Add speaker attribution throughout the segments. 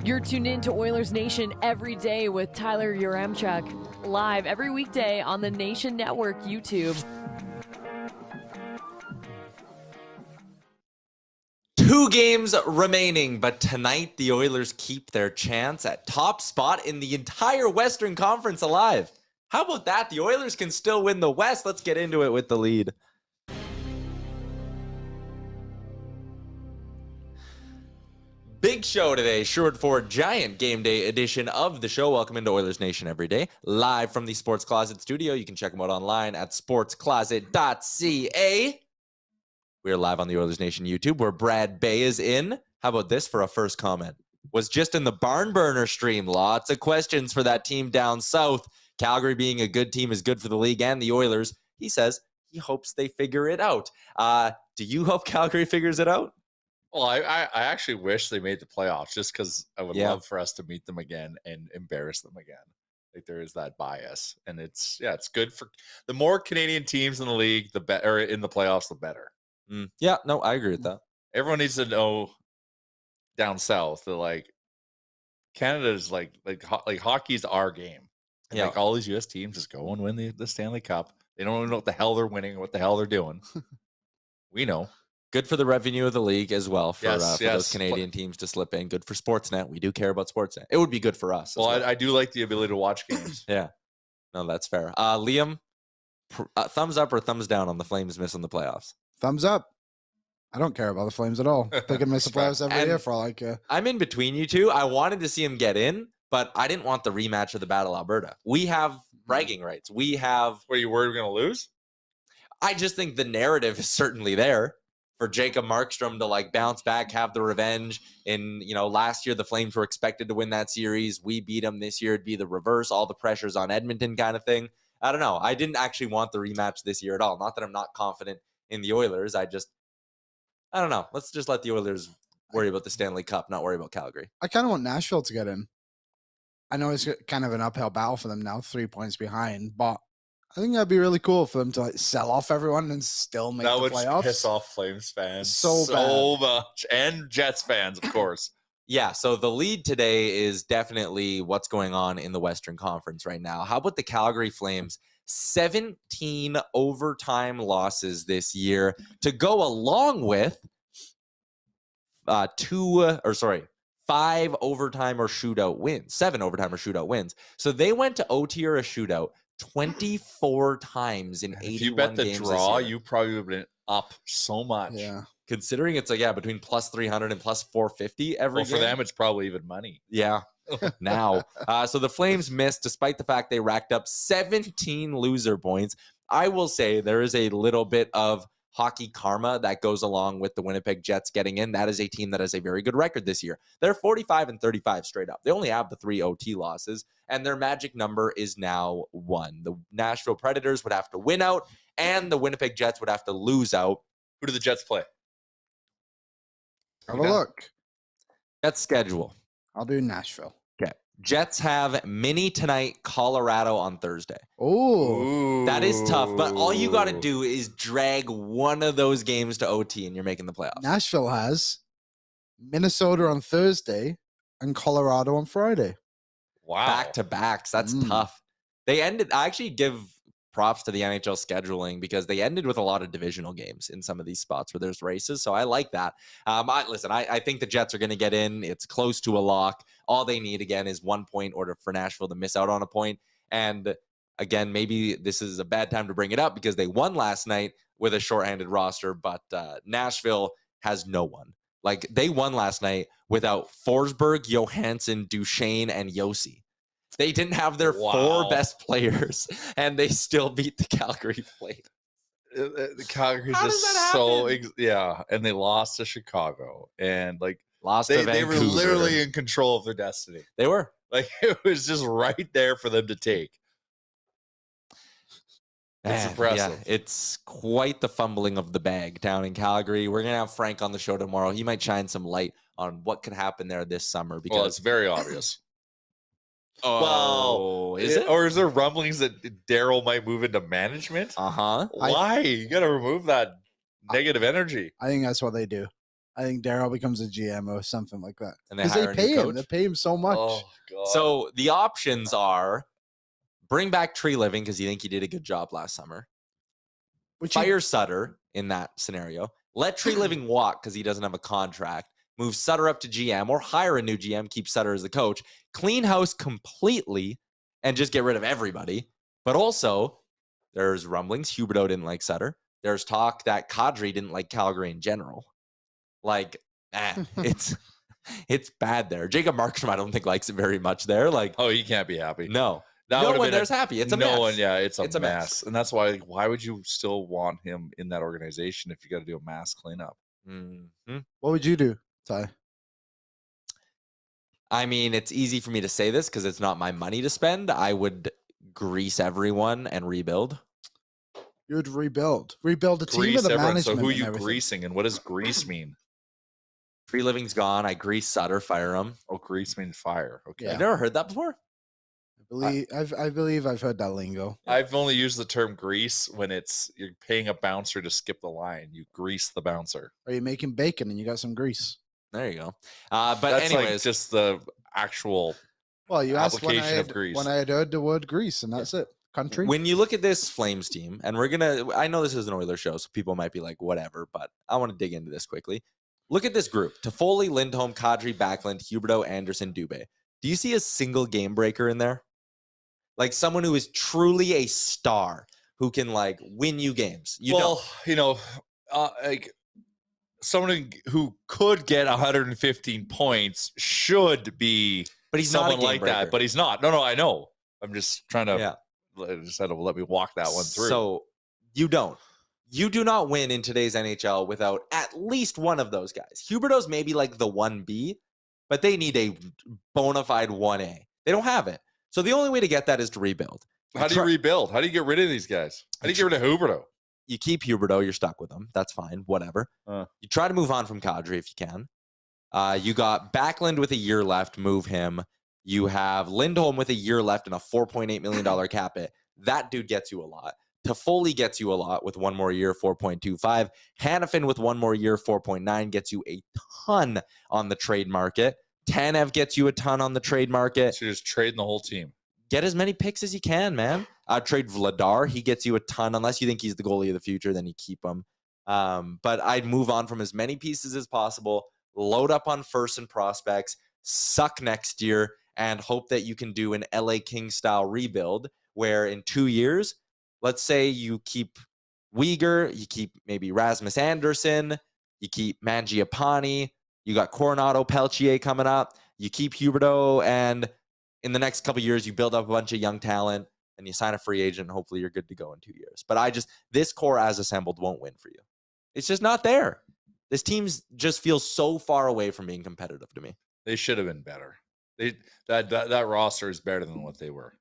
Speaker 1: You're tuned in to Oilers Nation every day with Tyler Yaremchuk, live every weekday on the Nation Network YouTube.
Speaker 2: 2 games remaining, but tonight the Oilers keep their chance at top spot in the entire Western Conference alive. How about that? The Oilers can still win the West. Let's get into it with the lead. Big show today, Sherwood Ford Giant Game Day edition of the show. Welcome into Oilers Nation Everyday, live from the Sports Closet studio. You can check them out online at sportscloset.ca. We're live on the Oilers Nation YouTube, where Brad Bay is in. How about this for a first comment? Was just in the barn burner stream. Lots of questions for that team down south. Calgary being a good team is good for the league and the Oilers. He says he hopes they figure it out. Do you hope Calgary figures it out?
Speaker 3: Well, I actually wish they made the playoffs just because I would love for us to meet them again and embarrass them again. Like there is that bias, and it's good for the more Canadian teams in the league, the better in the playoffs, the better.
Speaker 2: Yeah, no, I agree with that.
Speaker 3: Everyone needs to know down south that like Canada's like hockey's our game. And like all these U.S. teams just go and win the Stanley Cup. They don't even know what the hell they're winning or what the hell they're doing. We know.
Speaker 2: Good for the revenue of the league as well for those Canadian teams to slip in. Good for Sportsnet. We do care about Sportsnet. It would be good for us.
Speaker 3: Well, I do like the ability to watch games.
Speaker 2: Yeah. No, that's fair. Liam, thumbs up or thumbs down on the Flames missing the playoffs?
Speaker 4: Thumbs up. I don't care about the Flames at all. They can miss the playoffs every year for all I care.
Speaker 2: I'm in between you two. I wanted to see him get in, but I didn't want the rematch of the Battle of Alberta. We have bragging rights. We have...
Speaker 3: Were you worried we're going to lose?
Speaker 2: I just think the narrative is certainly there for Jacob Markstrom to like bounce back, have the revenge. In, last year the Flames were expected to win that series. We beat them. This year it'd be the reverse. All the pressure's on Edmonton kind of thing. I don't know. I didn't actually want the rematch this year at all. Not that I'm not confident in the Oilers. I don't know. Let's just let the Oilers worry about the Stanley Cup, not worry about Calgary.
Speaker 4: I kind of want Nashville to get in. I know it's kind of an uphill battle for them now, 3 points behind, but I think that'd be really cool for them to like sell off everyone and still make the playoffs.
Speaker 3: That would piss off Flames fans
Speaker 4: so
Speaker 3: much, and Jets fans, of course.
Speaker 2: Yeah, so the lead today is definitely what's going on in the Western Conference right now. How about the Calgary Flames? 17 overtime losses this year to go along with 5 overtime or shootout wins, 7 overtime or shootout wins. So they went to OT or a shootout 24 times in 81 games.
Speaker 3: If you bet the draw, you probably would have been up so much.
Speaker 4: Yeah.
Speaker 2: Considering it's between plus 300 and plus 450 every game.
Speaker 3: For them, it's probably even money.
Speaker 2: Yeah. Now. So the Flames missed despite the fact they racked up 17 loser points. I will say there is a little bit of hockey karma that goes along with the Winnipeg Jets getting in. That is a team that has a very good record this year. They're 45-35 straight up. They only have the 3 OT losses, and their magic number is now 1. The Nashville Predators would have to win out, and the Winnipeg Jets would have to lose out.
Speaker 3: Who do the Jets play?
Speaker 4: Have a look.
Speaker 2: Jets schedule.
Speaker 4: I'll do Nashville.
Speaker 2: Okay. Jets have mini tonight, Colorado on Thursday.
Speaker 4: Oh,
Speaker 2: that is tough, but all you got to do is drag one of those games to OT and you're making the playoffs.
Speaker 4: Nashville has Minnesota on Thursday and Colorado on Friday.
Speaker 3: Wow.
Speaker 2: Back-to-backs. That's tough. They ended, I actually give props to the NHL scheduling because they ended with a lot of divisional games in some of these spots where there's races. So I like that. I think the Jets are going to get in. It's close to a lock. All they need, again, is 1 point or for Nashville to miss out on a point. And again, maybe this is a bad time to bring it up because they won last night with a shorthanded roster, but Nashville has no one. Like, they won last night without Forsberg, Johansson, Duchesne, and Yossi. They didn't have their 4 best players, and they still beat the Calgary Flames.
Speaker 3: The Calgary just so and they lost to Chicago, and like they were literally in control of their destiny.
Speaker 2: They were
Speaker 3: like it was just right there for them to take. It's impressive.
Speaker 2: Yeah, it's quite the fumbling of the bag down in Calgary. We're gonna have Frank on the show tomorrow. He might shine some light on what could happen there this summer because
Speaker 3: it's very obvious.
Speaker 2: Oh,
Speaker 3: is it? Or is there rumblings that Daryl might move into management?
Speaker 2: Uh-huh.
Speaker 3: Why? You got to remove that negative energy.
Speaker 4: I think that's what they do. I think Daryl becomes a GM or something like that.
Speaker 2: And they
Speaker 4: Because
Speaker 2: hire
Speaker 4: they
Speaker 2: a
Speaker 4: pay
Speaker 2: new
Speaker 4: him.
Speaker 2: coach?
Speaker 4: They pay him so much.
Speaker 3: Oh God.
Speaker 2: So the options are bring back Tree Living because you think he did a good job last summer. Fire Sutter in that scenario. Let Tree Living walk because he doesn't have a contract. Move Sutter up to GM or hire a new GM. Keep Sutter as the coach. Clean house completely and just get rid of everybody. But also, there's rumblings. Huberdeau didn't like Sutter. There's talk that Kadri didn't like Calgary in general. Like, it's bad there. Jacob Markstrom, I don't think likes it very much there. Like,
Speaker 3: oh, he can't be happy.
Speaker 2: No.
Speaker 3: That
Speaker 2: no
Speaker 3: would've
Speaker 2: one
Speaker 3: been
Speaker 2: there's happy. It's a mess.
Speaker 3: No one, yeah, it's a
Speaker 2: mess.
Speaker 3: mess. And that's why, like, why would you still want him in that organization if you got to do a mass cleanup?
Speaker 2: Mm-hmm.
Speaker 4: What would you do, Ty?
Speaker 2: I mean, it's easy for me to say this because it's not my money to spend. I would grease everyone and rebuild.
Speaker 4: You would rebuild a team of the
Speaker 3: everyone.
Speaker 4: management.
Speaker 3: So who are you
Speaker 4: everything.
Speaker 3: greasing, and what does grease mean?
Speaker 2: Tree Living's gone. I grease Sutter, fire him.
Speaker 3: Oh, grease means fire. Okay.
Speaker 4: Yeah.
Speaker 2: I've never heard that before.
Speaker 4: I believe I've heard that lingo.
Speaker 3: I've only used the term grease when it's you're paying a bouncer to skip the line. You grease the bouncer.
Speaker 4: Are you making bacon and you got some grease?
Speaker 2: There you go. But
Speaker 3: that's
Speaker 2: anyways,
Speaker 3: like just the actual.
Speaker 4: Well, you asked when
Speaker 3: application of grease.
Speaker 4: when I had heard the word grease, and that's it. Country.
Speaker 2: when you look at this Flames team, and I know this is an Oilers show, so people might be like, whatever, but I want to dig into this quickly. Look at this group. Toffoli, Lindholm, Kadri, Backlund, Huberdeau, Anderson, Dubé. Do you see a single game breaker in there? Like someone who is truly a star who can like win you games.
Speaker 3: Like someone who could get 115 points should be
Speaker 2: but he's
Speaker 3: someone
Speaker 2: not a game
Speaker 3: like
Speaker 2: breaker.
Speaker 3: that. But he's not. No, I know. I'm just trying to just had to let me walk that one through.
Speaker 2: So you do not win in today's NHL without at least one of those guys. Huberdeau's maybe like the 1B, but they need a bona fide 1A. They don't have it. So the only way to get that is to rebuild.
Speaker 3: How do you rebuild? How do you get rid of these guys? How do you get rid of Huberdeau?
Speaker 2: You keep Huberdeau, you're stuck with him. That's fine, whatever. You try to move on from Kadri if you can. You got Backlund with a year left, move him. You have Lindholm with a year left and a $4.8 million cap hit. That dude gets you a lot. Toffoli gets you a lot with one more year, 4.25. Hannafin with one more year, 4.9, gets you a ton on the trade market. Tanev gets you a ton on the trade market.
Speaker 3: So you're just trading the whole team.
Speaker 2: Get as many picks as you can, man. Trade Vladar. He gets you a ton. Unless you think he's the goalie of the future, then you keep him. But I'd move on from as many pieces as possible. Load up on first and prospects. Suck next year. And hope that you can do an LA Kings-style rebuild where in 2 years, let's say you keep Uyghur, you keep maybe Rasmus Anderson, you keep Mangiapane, you got Coronado Peltier coming up, you keep Huberdeau, and in the next couple of years, you build up a bunch of young talent, and you sign a free agent, and hopefully you're good to go in 2 years. But this core as assembled won't win for you. It's just not there. This team just feels so far away from being competitive to me.
Speaker 3: They should have been better. That roster is better than what they were,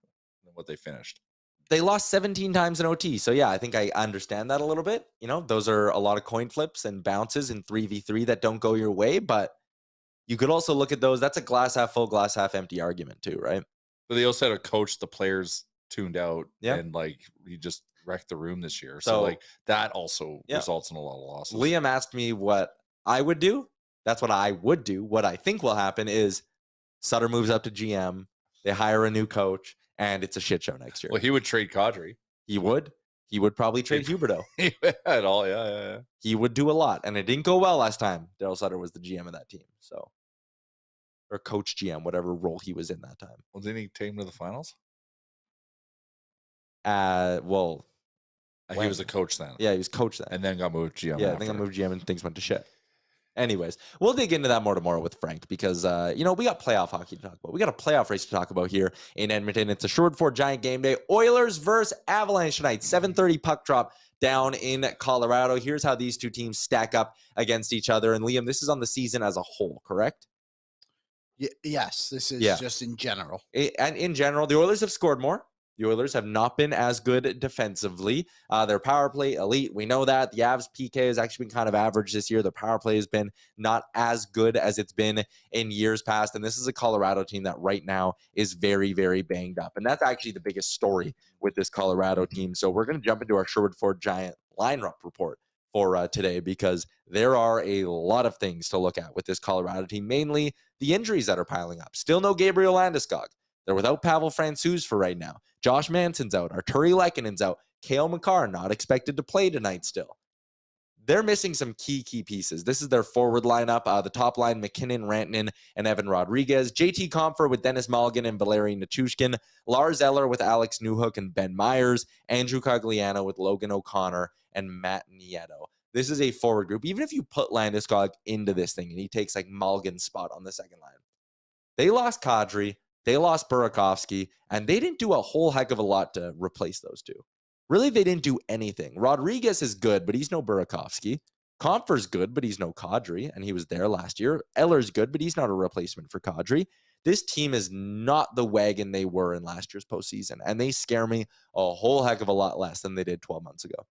Speaker 3: than what they finished.
Speaker 2: They lost 17 times in OT. So, yeah, I think I understand that a little bit. You know, those are a lot of coin flips and bounces in 3v3 that don't go your way. But you could also look at those. That's a glass half full, glass half empty argument too, right?
Speaker 3: But they also had a coach the players tuned out.
Speaker 2: Yeah.
Speaker 3: And, like, he just wrecked the room this year. So like, that also results in a lot of losses.
Speaker 2: Liam asked me what I would do. That's what I would do. What I think will happen is Sutter moves up to GM. They hire a new coach. And it's a shit show next year.
Speaker 3: Well, he would trade Kadri.
Speaker 2: He would. He would probably trade Huberdeau.
Speaker 3: At all, yeah.
Speaker 2: He would do a lot. And it didn't go well last time. Daryl Sutter was the GM of that team. So, or coach GM, whatever role he was in that time.
Speaker 3: Well, didn't he take him to the finals?
Speaker 2: Well.
Speaker 3: He was a coach then.
Speaker 2: Yeah, he was coach then.
Speaker 3: And then got moved GM.
Speaker 2: Yeah, I think I moved GM and things went to shit. Anyways, we'll dig into that more tomorrow with Frank because, we got playoff hockey to talk about. We got a playoff race to talk about here in Edmonton. It's a Sherwood 4 Giant game day. Oilers versus Avalanche tonight. 7:30 puck drop down in Colorado. Here's how these two teams stack up against each other. And Liam, this is on the season as a whole, correct?
Speaker 4: Yes, this is just in general.
Speaker 2: And in general, the Oilers have scored more. The Oilers have not been as good defensively. Their power play, elite. We know that. The Avs PK has actually been kind of average this year. Their power play has been not as good as it's been in years past. And this is a Colorado team that right now is very, very banged up. And that's actually the biggest story with this Colorado team. So we're going to jump into our Sherwood 4 Giant lineup report for today, because there are a lot of things to look at with this Colorado team, mainly the injuries that are piling up. Still no Gabriel Landeskog. They're without Pavel Francouz for right now. Josh Manson's out. Arturi Lekkonen's out. Cale Makar not expected to play tonight still. They're missing some key pieces. This is their forward lineup. The top line, McKinnon, Rantanen, and Evan Rodriguez. JT Compher with Dennis Mulligan and Valeri Nichushkin. Lars Eller with Alex Newhook and Ben Myers. Andrew Cogliano with Logan O'Connor and Matt Nieto. This is a forward group. Even if you put Landeskog into this thing and he takes like Mulligan's spot on the second line, they lost Kadri, they lost Burakovsky, and they didn't do a whole heck of a lot to replace those two. Really, they didn't do anything. Rodriguez is good, but he's no Burakovsky. Compher's good, but he's no Kadri, and he was there last year. Eller's good, but he's not a replacement for Kadri. This team is not the wagon they were in last year's postseason, and they scare me a whole heck of a lot less than they did 12 months ago.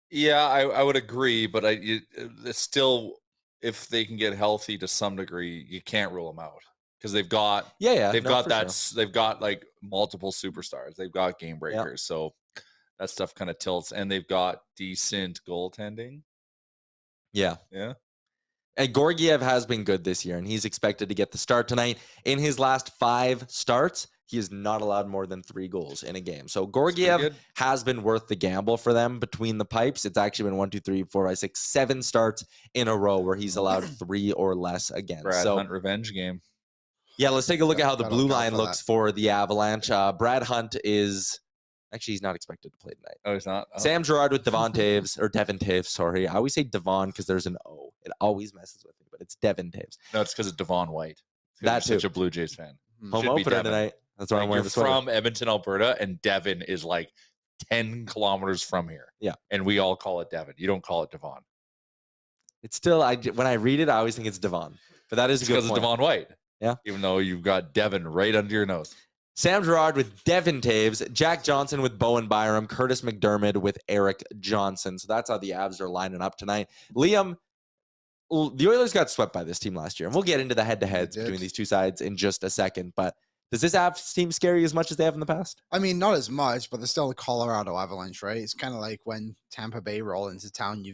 Speaker 3: Yeah, I would agree, but it's still, if they can get healthy to some degree, you can't rule them out. Because they've got they've got like multiple superstars. They've got game breakers. So that stuff kind of tilts, and they've got decent goaltending.
Speaker 2: Yeah. And Georgiev has been good this year, and he's expected to get the start tonight. In his last 5 starts, he is not allowed more than 3 goals in a game. So Georgiev has been worth the gamble for them between the pipes. It's actually been 1, 2, 3, 4, 5, 6, 7 starts in a row where he's allowed 3 or less again.
Speaker 3: Brad Hunt revenge game.
Speaker 2: Yeah, let's take a look at how the blue line looks for the Avalanche. Brad Hunt is actually, he's not expected to play tonight.
Speaker 3: Oh, he's not? Oh.
Speaker 2: Sam Girard with Devon Taves, sorry. I always say Devon because there's an O. It always messes with me, but it's Devon Taves.
Speaker 3: No, it's because of Devon White.
Speaker 2: That's
Speaker 3: such a Blue Jays fan.
Speaker 2: Home opener tonight. That's why I'm wearing the sweater.
Speaker 3: From Edmonton, Alberta, and Devon is like 10 kilometers from here.
Speaker 2: Yeah.
Speaker 3: And we all call it Devon. You don't call it Devon.
Speaker 2: It's still, when I read it, I always think it's Devon. But that is a good point.
Speaker 3: Because of Devon White.
Speaker 2: Yeah.
Speaker 3: Even though you've got Devon right under your nose.
Speaker 2: Sam Girard with Devon Taves, Jack Johnson with Bowen Byram, Curtis McDermott with Eric Johnson. So that's how the Avs are lining up tonight. Liam, the Oilers got swept by this team last year, and we'll get into the head-to-heads between these two sides in just a second. But does this Avs team scare you as much as they have in the past?
Speaker 4: I mean, not as much, but they're still the Colorado Avalanche, right? It's kind of like when Tampa Bay roll into town,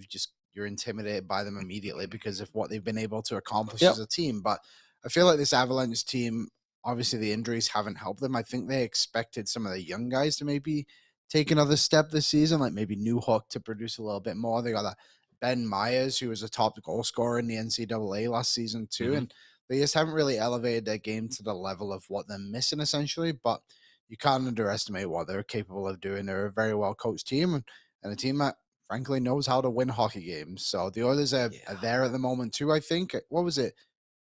Speaker 4: you're intimidated by them immediately because of what they've been able to accomplish as a team. But I feel like this Avalanche team, obviously the injuries haven't helped them. I think they expected some of the young guys to maybe take another step this season, like maybe Newhook to produce a little bit more. They got that Ben Myers, who was a top goal scorer in the NCAA last season too. And they just haven't really elevated their game to the level of what they're missing essentially, but you can't underestimate what they're capable of doing. They're a very well coached team and a team that frankly knows how to win hockey games. So the Oilers are there at the moment too, I think. What was it?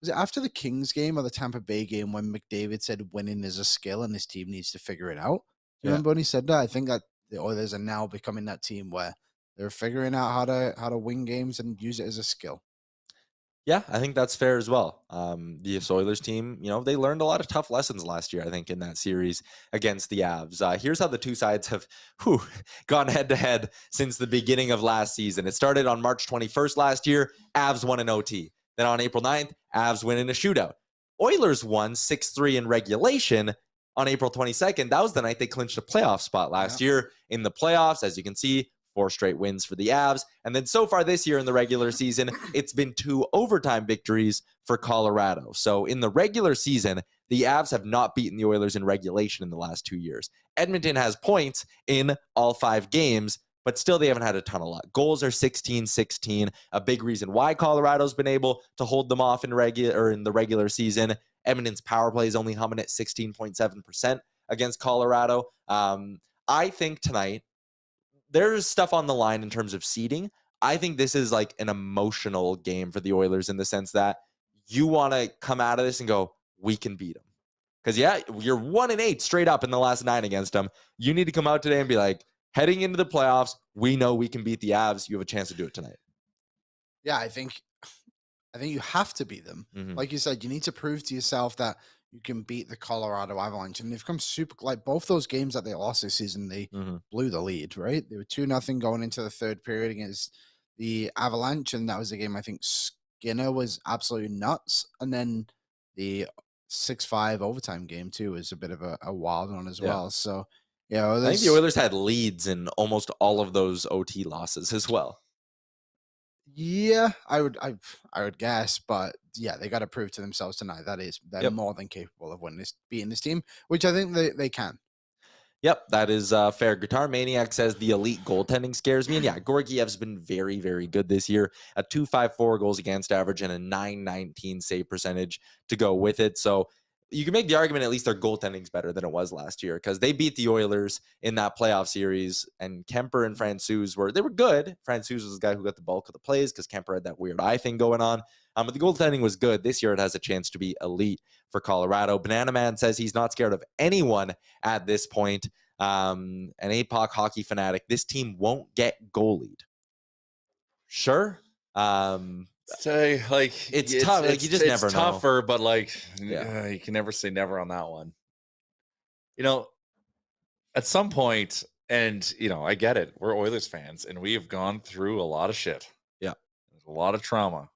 Speaker 4: Was it after the Kings game or the Tampa Bay game when McDavid said winning is a skill and this team needs to figure it out? Do you remember when he said that? I think that the Oilers are now becoming that team where they're figuring out how to win games and use it as a skill.
Speaker 2: Yeah, I think that's fair as well. The Oilers team, they learned a lot of tough lessons last year, I think, in that series against the Avs. Here's how the two sides have gone head-to-head since the beginning of last season. It started on March 21st last year. Avs won in OT. Then on April 9th, Avs win in a shootout. Oilers won 6-3 in regulation on April 22nd. That was the night they clinched a playoff spot last year in the playoffs. As you can see, 4 straight wins for the Avs. And then so far this year in the regular season, it's been 2 overtime victories for Colorado. So in the regular season, the Avs have not beaten the Oilers in regulation in the last 2 years. Edmonton has points in all 5 games, but still they haven't had a ton of luck. Goals are 16-16, a big reason why Colorado's been able to hold them off in the regular season. Edmonton's power play is only humming at 16.7% against Colorado. I think tonight, there's stuff on the line in terms of seeding. I think this is like an emotional game for the Oilers in the sense that you want to come out of this and go, we can beat them. Because, you're 1-8 straight up in the last 9 against them. You need to come out today and be like, heading into the playoffs, we know we can beat the Avs. You have a chance to do it tonight.
Speaker 4: Yeah, I think you have to beat them. Like you said, you need to prove to yourself that you can beat the Colorado Avalanche. And they've come super, like both those games that they lost this season, they blew the lead, right? They were 2-0 going into the third period against the Avalanche. And that was a game I think Skinner was absolutely nuts. And then the 6-5 overtime game too is a bit of a wild one as well. So, I think
Speaker 2: the Oilers had leads in almost all of those OT losses as well.
Speaker 4: Yeah, I would guess, but yeah, they got to prove to themselves tonight that they're more than capable of beating this team, which I think they can.
Speaker 2: Yep, that is fair. Guitar Maniac says the elite goaltending scares me. And yeah, Georgiev's been very, very good this year. A 2.54 goals against average and a 9.19 save percentage to go with it. So you can make the argument at least their goaltending's better than it was last year because they beat the Oilers in that playoff series. And Kemper and Francouz were good. Francouz was the guy who got the bulk of the plays because Kemper had that weird eye thing going on. But the goaltending was good. This year it has a chance to be elite for Colorado. Banana Man says he's not scared of anyone at this point. An APOC hockey fanatic. This team won't get goalied. Sure.
Speaker 3: Say
Speaker 2: it's tough. Like you just never know.
Speaker 3: It's tougher, but you can never say never on that one. At some point, and I get it. We're Oilers fans, and we have gone through a lot of shit.
Speaker 2: Yeah,
Speaker 3: there's a lot of trauma.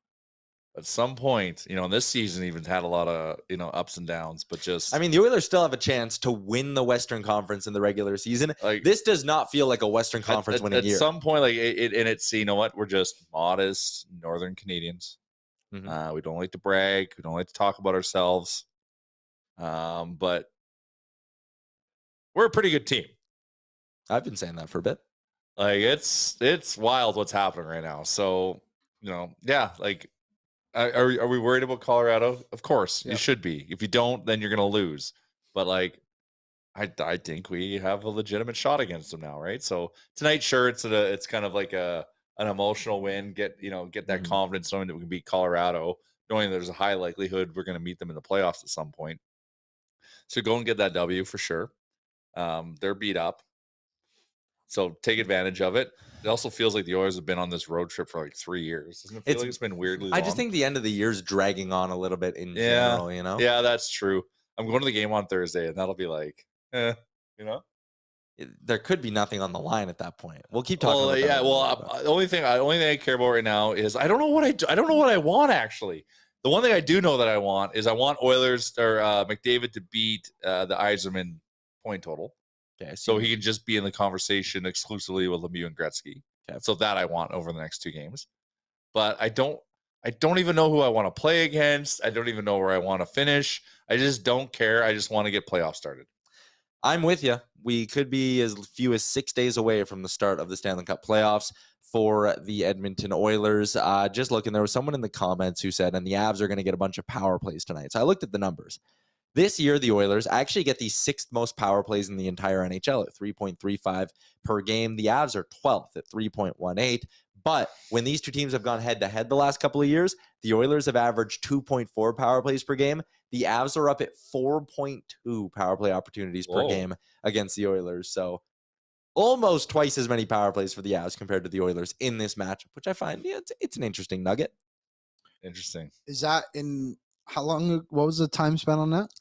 Speaker 3: At some point, this season even had a lot of, ups and downs, but
Speaker 2: the Oilers still have a chance to win the Western Conference in the regular season. This does not feel like a Western Conference winning year.
Speaker 3: At some point, it's, you know what? We're just modest Northern Canadians. Mm-hmm. We don't like to brag. We don't like to talk about ourselves. But we're a pretty good team.
Speaker 2: I've been saying that for a bit.
Speaker 3: It's wild what's happening right now. So, yeah, Are we worried about Colorado? Of course, you should be. If you don't, then you're going to lose. But I think we have a legitimate shot against them now, right? So tonight, sure, it's kind of like an emotional win. Get that confidence, knowing that we can beat Colorado, knowing there's a high likelihood we're going to meet them in the playoffs at some point. So go and get that W for sure. They're beat up, so take advantage of it. It also feels like the Oilers have been on this road trip for 3 years. Doesn't it feel like it's been weirdly long?
Speaker 2: I just think the end of the year is dragging on a little bit in general,
Speaker 3: Yeah, that's true. I'm going to the game on Thursday, and that'll be
Speaker 2: There could be nothing on the line at that point. We'll keep talking about that.
Speaker 3: The only thing I care about right now is I don't know what I want, actually. The one thing I do know that I want is I want Oilers or McDavid to beat the Yzerman point total.
Speaker 2: Okay,
Speaker 3: so he can just be in the conversation exclusively with Lemieux and Gretzky. Okay. So that I want over the next 2 games. But I don't even know who I want to play against. I don't even know where I want to finish. I just don't care. I just want to get playoffs started.
Speaker 2: I'm with you. We could be as few as 6 days away from the start of the Stanley Cup playoffs for the Edmonton Oilers. Just looking, there was someone in the comments who said, and the Avs are going to get a bunch of power plays tonight. So I looked at the numbers. This year, the Oilers actually get the 6th most power plays in the entire NHL at 3.35 per game. The Avs are 12th at 3.18. But when these two teams have gone head-to-head the last couple of years, the Oilers have averaged 2.4 power plays per game. The Avs are up at 4.2 power play opportunities per game against the Oilers. So almost twice as many power plays for the Avs compared to the Oilers in this matchup, which I find it's an interesting nugget.
Speaker 3: Interesting.
Speaker 4: Is that in how long? What was the time spent on that?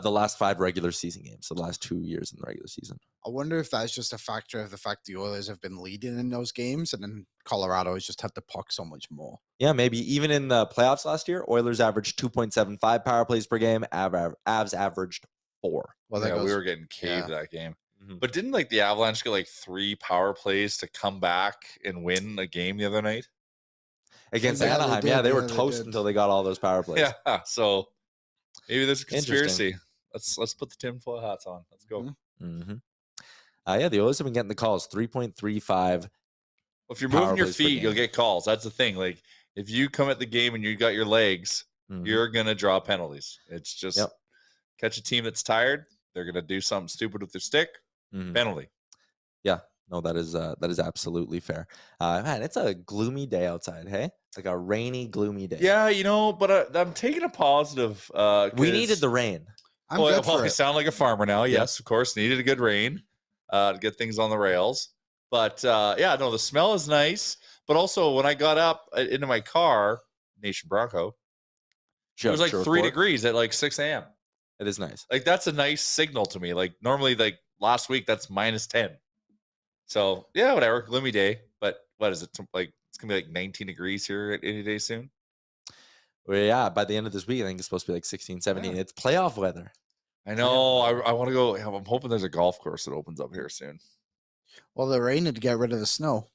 Speaker 2: The last 5 regular season games, so the last 2 years in the regular season.
Speaker 4: I wonder if that's just a factor of the fact the Oilers have been leading in those games, and then Colorado has just had the puck so much more.
Speaker 2: Yeah, maybe. Even in the playoffs last year, Oilers averaged 2.75 power plays per game. Avs averaged 4.
Speaker 3: Well, we were getting caved that game. Mm-hmm. But didn't the Avalanche get 3 power plays to come back and win a game the other night?
Speaker 2: Against Anaheim. They were toast until they got all those power plays.
Speaker 3: Yeah, so maybe there's a conspiracy. Let's put the tinfoil hats on. Let's go.
Speaker 2: Mm-hmm. The Oilers have been getting the calls. 3.35.
Speaker 3: Well, if you're moving your feet, you'll get calls. That's the thing. If you come at the game and you got your legs, you're gonna draw penalties. It's just catch a team that's tired. They're gonna do something stupid with their stick. Penalty.
Speaker 2: Yeah. No, that is absolutely fair. Man, it's a gloomy day outside. Hey, it's like a rainy, gloomy day.
Speaker 3: Yeah, but I'm taking a positive.
Speaker 2: We needed the rain.
Speaker 3: I sound like a farmer now. Yes, of course, needed a good rain to get things on the rails. But the smell is nice. But also, when I got up into my car, Nation Bronco, it was 3 degrees at 6 a.m.
Speaker 2: It is nice.
Speaker 3: That's a nice signal to me. Normally, last week, that's -10. So, yeah, whatever. Gloomy day. But what is it? It's going to be 19 degrees here any day soon.
Speaker 2: Well, yeah, by the end of this week, I think it's supposed to be 16, 17. Yeah. It's playoff weather.
Speaker 3: I know. I want to go. I'm hoping there's a golf course that opens up here soon.
Speaker 4: Well, the rain to get rid of the snow.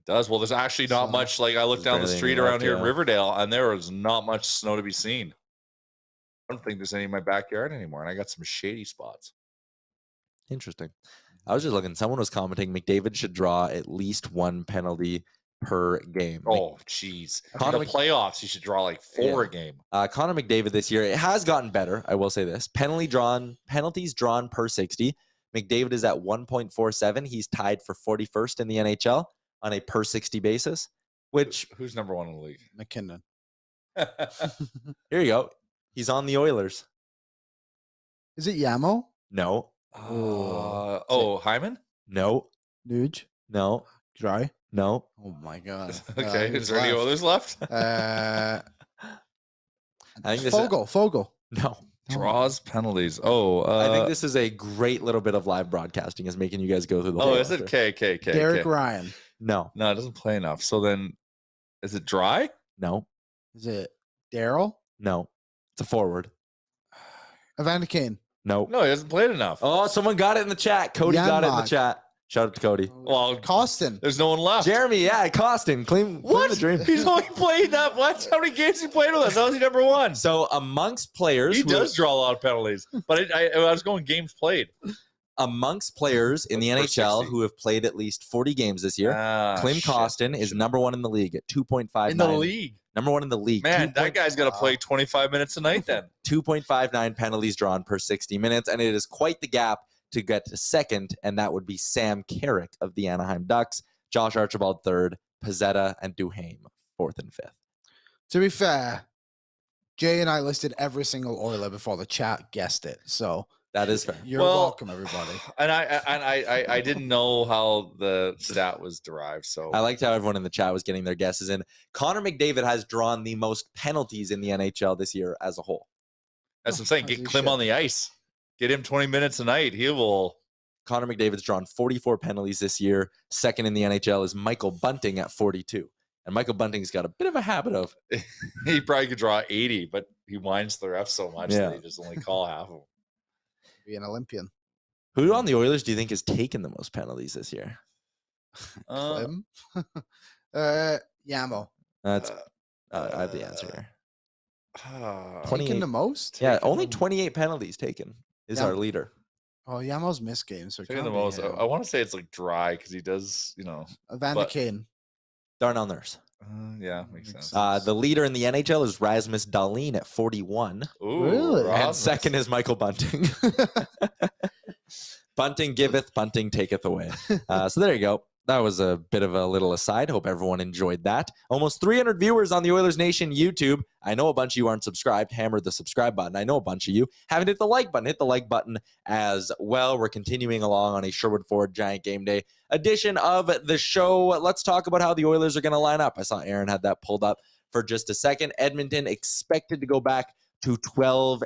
Speaker 3: does. Well, there's actually not much. Like I looked down the street around here in Riverdale, and there is not much snow to be seen. I don't think there's any in my backyard anymore, and I got some shady spots.
Speaker 2: Interesting. I was just looking. Someone was commenting McDavid should draw at least one penalty per game.
Speaker 3: Oh, jeez. The playoffs, you should draw like 4 a game.
Speaker 2: Connor McDavid this year, it has gotten better. I will say this. Penalties drawn per 60. McDavid is at 1.47. He's tied for 41st in the NHL on a per 60 basis.
Speaker 3: Who's number 1 in the league?
Speaker 4: McKinnon.
Speaker 2: Here you go. He's on the Oilers.
Speaker 4: Is it Yamo?
Speaker 2: No.
Speaker 3: Hyman?
Speaker 2: No.
Speaker 4: Nuge?
Speaker 2: No.
Speaker 4: Dry?
Speaker 2: No.
Speaker 4: Oh my god.
Speaker 3: Okay. Is there any others left?
Speaker 2: I think this
Speaker 4: Fogel.
Speaker 2: No.
Speaker 3: Draws penalties.
Speaker 2: I think this is a great little bit of live broadcasting is making you guys go through the whole
Speaker 3: is it KKK?
Speaker 4: Derek Ryan.
Speaker 2: No.
Speaker 3: No, it doesn't play enough. So then is it Dry?
Speaker 2: No.
Speaker 4: Is it Daryl?
Speaker 2: No. It's a forward.
Speaker 4: Evander Kane.
Speaker 2: No.
Speaker 3: No, he hasn't played enough.
Speaker 2: Oh, someone got it in the chat. Cody got it in the chat. Shout out to Cody.
Speaker 3: Well,
Speaker 4: Costin.
Speaker 3: There's no one left.
Speaker 2: Jeremy, Costin. Claim the dream.
Speaker 3: He's only played that much. How many games he played with us? How is he number 1?
Speaker 2: So amongst players,
Speaker 3: he does draw a lot of penalties. But I was going games played.
Speaker 2: Amongst players in the NHL
Speaker 3: 60.
Speaker 2: who have played at least 40 games this year, Klim Costin is number 1 in the league at 2.59.
Speaker 3: In the league.
Speaker 2: Number 1 in the league.
Speaker 3: Man, that guy's got to play 25 minutes a night then.
Speaker 2: 2.59 penalties drawn per 60 minutes, and it is quite the gap to get to second, and that would be Sam Carrick of the Anaheim Ducks, Josh Archibald third, Pezzetta and Duhaime 4th and 5th.
Speaker 4: To be fair, Jay and I listed every single Oiler before the chat guessed it, so
Speaker 2: that is fair.
Speaker 4: You're welcome, everybody.
Speaker 3: And I didn't know how the stat was derived, so
Speaker 2: I liked how everyone in the chat was getting their guesses in. Connor McDavid has drawn the most penalties in the NHL this year as a whole.
Speaker 3: That's what I'm saying. Get Klim on the ice. Get him 20 minutes a night. He will.
Speaker 2: Connor McDavid's drawn 44 penalties this year. Second in the NHL is Michael Bunting at 42. And Michael Bunting's got a bit of a habit of.
Speaker 3: He probably could draw 80, but he whines the ref so much that he just only call half of them.
Speaker 4: Be an Olympian.
Speaker 2: Who on the Oilers do you think has taken the most penalties this year?
Speaker 4: Klim? Yamo.
Speaker 2: That's I have the answer here.
Speaker 4: Taking the most?
Speaker 2: Yeah, only 28 penalties taken is our leader.
Speaker 4: Oh, Yamo's missed games. So
Speaker 3: taking the most. I want to say it's like Dry because he does,
Speaker 4: Evander Kane.
Speaker 2: Darnell Nurse.
Speaker 3: Yeah, makes sense.
Speaker 2: The leader in the NHL is Rasmus Dahlin at 41.
Speaker 3: Ooh,
Speaker 4: really?
Speaker 2: And second is Michael Bunting. Bunting giveth, Bunting taketh away. So there you go. That was a bit of a little aside. Hope everyone enjoyed that. Almost 300 viewers on the Oilers Nation YouTube. I know a bunch of you aren't subscribed. Hammer the subscribe button. I know a bunch of you haven't hit the like button. Hit the like button as well. We're continuing along on a Sherwood Ford Giant Game Day edition of the show. Let's talk about how the Oilers are going to line up. I saw Aaron had that pulled up for just a second. Edmonton expected to go back to 12-6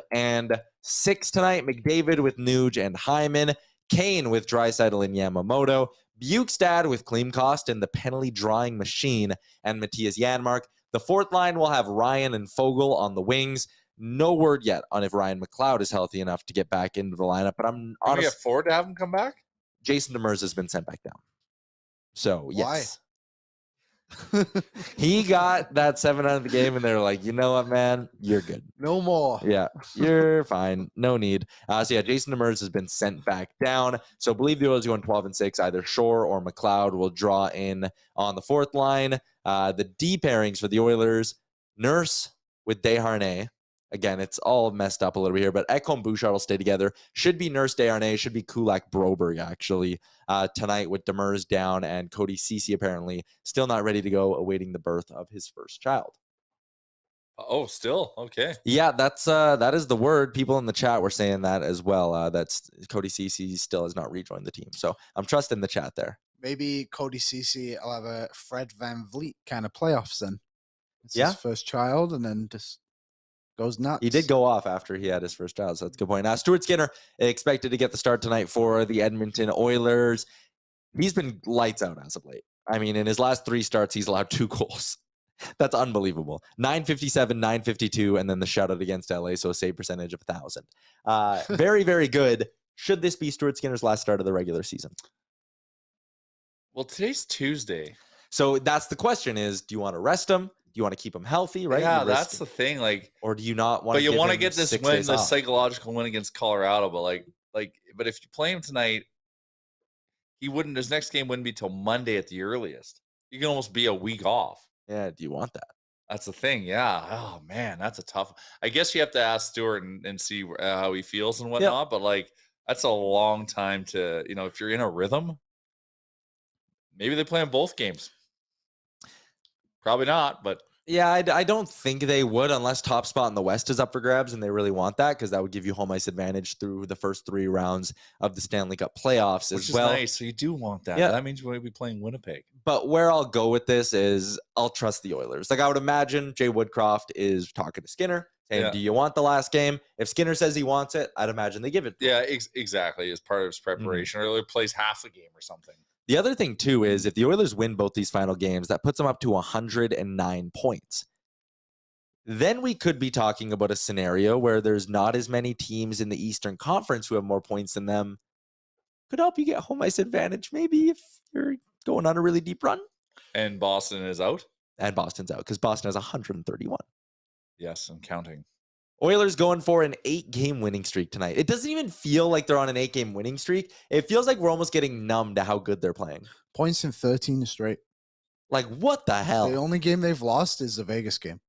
Speaker 2: tonight. McDavid with Nuge and Hyman. Kane with Draisaitl and Yamamoto. Bukestad with Klim Costin, the penalty drawing machine, and Mattias Janmark. The fourth line will have Ryan and Fogel on the wings. No word yet on if Ryan McLeod is healthy enough to get back into the lineup, but I'm honestly...
Speaker 3: Can we afford to have him come back?
Speaker 2: Jason Demers has been sent back down. So, yes.
Speaker 4: Why?
Speaker 2: He got that 7 out of the game, and they're like, you know what, man? You're good.
Speaker 4: No more.
Speaker 2: Yeah, you're fine. No need. Jason Demers has been sent back down. So, believe the Oilers going 12-6. Either Shore or McLeod will draw in on the fourth line. The D pairings for the Oilers, Nurse with Desharnais. Again, it's all messed up a little bit here, but Ekholm Bouchard will stay together. Should be Nurse Desharnais. Should be Kulak Broberg, actually, tonight with Demers down and Cody Ceci apparently still not ready to go, awaiting the birth of his first child.
Speaker 3: Oh, still? Okay.
Speaker 2: Yeah, that is the word. People in the chat were saying that as well. That's Cody Ceci still has not rejoined the team. So I'm trusting the chat there.
Speaker 4: Maybe Cody Ceci will have a Fred Van Vliet kind of playoffs then. It's
Speaker 2: his
Speaker 4: first child and then just goes nuts.
Speaker 2: He did go off after he had his first child, so that's a good point. Stuart Skinner expected to get the start tonight for the Edmonton Oilers. He's been lights out as of late. I mean, in his last 3 starts, he's allowed 2 goals. That's unbelievable. 957, 952, and then the shutout against LA, so a save percentage of 1,000. Very, very good. Should this be Stuart Skinner's last start of the regular season?
Speaker 3: Well, today's Tuesday.
Speaker 2: So that's the question: is do you want to rest him? Do you want to keep him healthy? Right?
Speaker 3: Yeah, that's the thing. Like,
Speaker 2: or do you not want?
Speaker 3: But you
Speaker 2: want to
Speaker 3: get this win, this psychological win against Colorado. But but if you play him tonight, he wouldn't. His next game wouldn't be till Monday at the earliest. You can almost be a week off.
Speaker 2: Yeah. Do you want that?
Speaker 3: That's the thing. Yeah. Oh man, that's a tough. I guess you have to ask Stewart and see how he feels and whatnot. But like, that's a long time to, if you're in a rhythm. Maybe they play in both games. Probably not, but.
Speaker 2: Yeah, I don't think they would unless top spot in the West is up for grabs and they really want that, because that would give you home ice advantage through the first 3 rounds of the Stanley Cup playoffs as well.
Speaker 3: Which is nice. So you do want that. Yeah. That means we'll be playing Winnipeg.
Speaker 2: But where I'll go with this is I'll trust the Oilers. Like, I would imagine Jay Woodcroft is talking to Skinner saying, do you want the last game? If Skinner says he wants it, I'd imagine they give it.
Speaker 3: Yeah, exactly. As part of his preparation, or he plays half a game or something.
Speaker 2: The other thing, too, is if the Oilers win both these final games, that puts them up to 109 points. Then we could be talking about a scenario where there's not as many teams in the Eastern Conference who have more points than them. Could help you get home ice advantage, maybe, if you're going on a really deep run.
Speaker 3: And Boston is out?
Speaker 2: And Boston's out, because Boston has 131.
Speaker 3: Yes, I'm counting.
Speaker 2: Oilers going for an 8-game winning streak tonight. It doesn't even feel like they're on an 8-game winning streak. It feels like we're almost getting numb to how good they're playing.
Speaker 4: Points in 13 straight.
Speaker 2: Like, what the hell?
Speaker 4: The only game they've lost is the Vegas game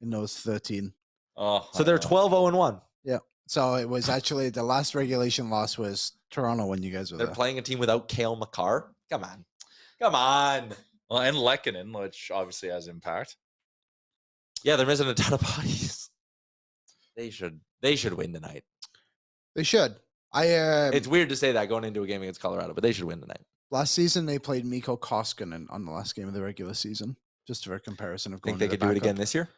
Speaker 4: in those 13.
Speaker 2: Oh, so they're 12-0-1.
Speaker 4: Yeah. So it was actually the last regulation loss was Toronto when you guys were
Speaker 2: there. They're playing a team without Cale Makar. Come on.
Speaker 3: Well, and Lehkonen, which obviously has impact.
Speaker 2: Yeah, they're missing a ton of bodies. They should win tonight.
Speaker 4: They should.
Speaker 2: It's weird to say that going into a game against Colorado, but they should win tonight.
Speaker 4: Last season they played Mikko Koskinen on the last game of the regular season, just for a comparison of going.
Speaker 2: Think they could do it again this year?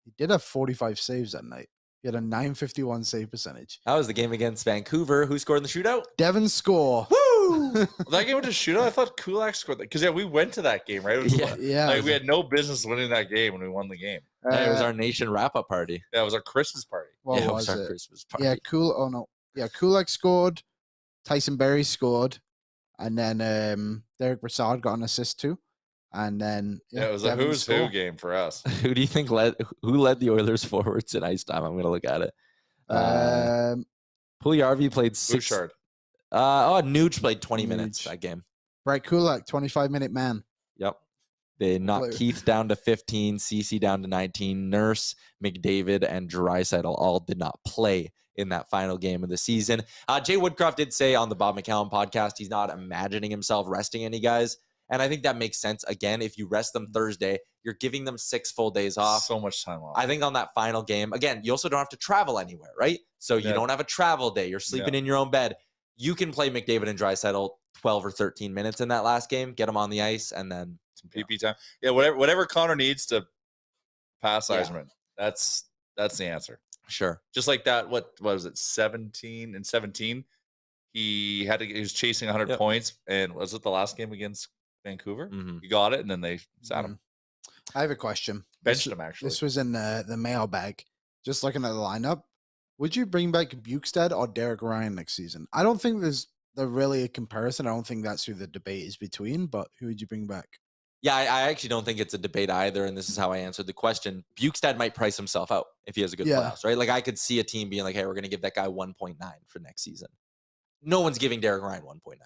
Speaker 4: He did have 45 saves that night. He had a .951 save percentage.
Speaker 2: That was the game against Vancouver. Who scored in the shootout?
Speaker 4: Devin Score.
Speaker 2: Woo!
Speaker 3: That game went to shootout. I thought Kulak scored that because we went to that game, right?
Speaker 4: Yeah.
Speaker 3: We had no business winning that game when we won the game.
Speaker 2: It was our nation wrap-up party.
Speaker 3: Yeah, it was our Christmas party.
Speaker 4: What
Speaker 2: it was our Christmas party.
Speaker 4: Yeah, Kulak scored. Tyson Berry scored, and then Derek Brassard got an assist too. And then
Speaker 3: it was a who's who game for us.
Speaker 2: Who do you think led the Oilers forwards in ice time? I'm gonna look at it. Puljujärvi played 6.
Speaker 3: Bouchard.
Speaker 2: Nuge played 20 minutes that game.
Speaker 4: Right, Kulak, 25-minute man.
Speaker 2: Yep. They knocked Keith down to 15, CC down to 19. Nurse, McDavid, and Draisaitl all did not play in that final game of the season. Jay Woodcroft did say on the Bob McCallum podcast he's not imagining himself resting any guys. And I think that makes sense. Again, if you rest them Thursday, you're giving them 6 full days off.
Speaker 3: So much time off.
Speaker 2: I think on that final game, again, you also don't have to travel anywhere, right? So you don't have a travel day. You're sleeping in your own bed. You can play McDavid and Draisaitl 12 or 13 minutes in that last game, get them on the ice, and then
Speaker 3: some PP time. Yeah, whatever Connor needs to pass Yzerman. That's the answer.
Speaker 2: Sure.
Speaker 3: Just like that, what was it, 17 and 17? He was chasing 100 points, and was it the last game against Vancouver?
Speaker 2: Mm-hmm.
Speaker 3: He got it, and then they sat him.
Speaker 4: I have a question.
Speaker 3: Benched him, actually.
Speaker 4: This was in the mailbag. Just looking at the lineup, would you bring back Bukestad or Derek Ryan next season? I don't think there's really a comparison. I don't think that's who the debate is between, but who would you bring back?
Speaker 2: Yeah, I actually don't think it's a debate either, and this is how I answered the question. Bukestad might price himself out if he has a good playoffs, right? Like, I could see a team being like, hey, we're going to give that guy 1.9 for next season. No one's giving Derek Ryan 1.9.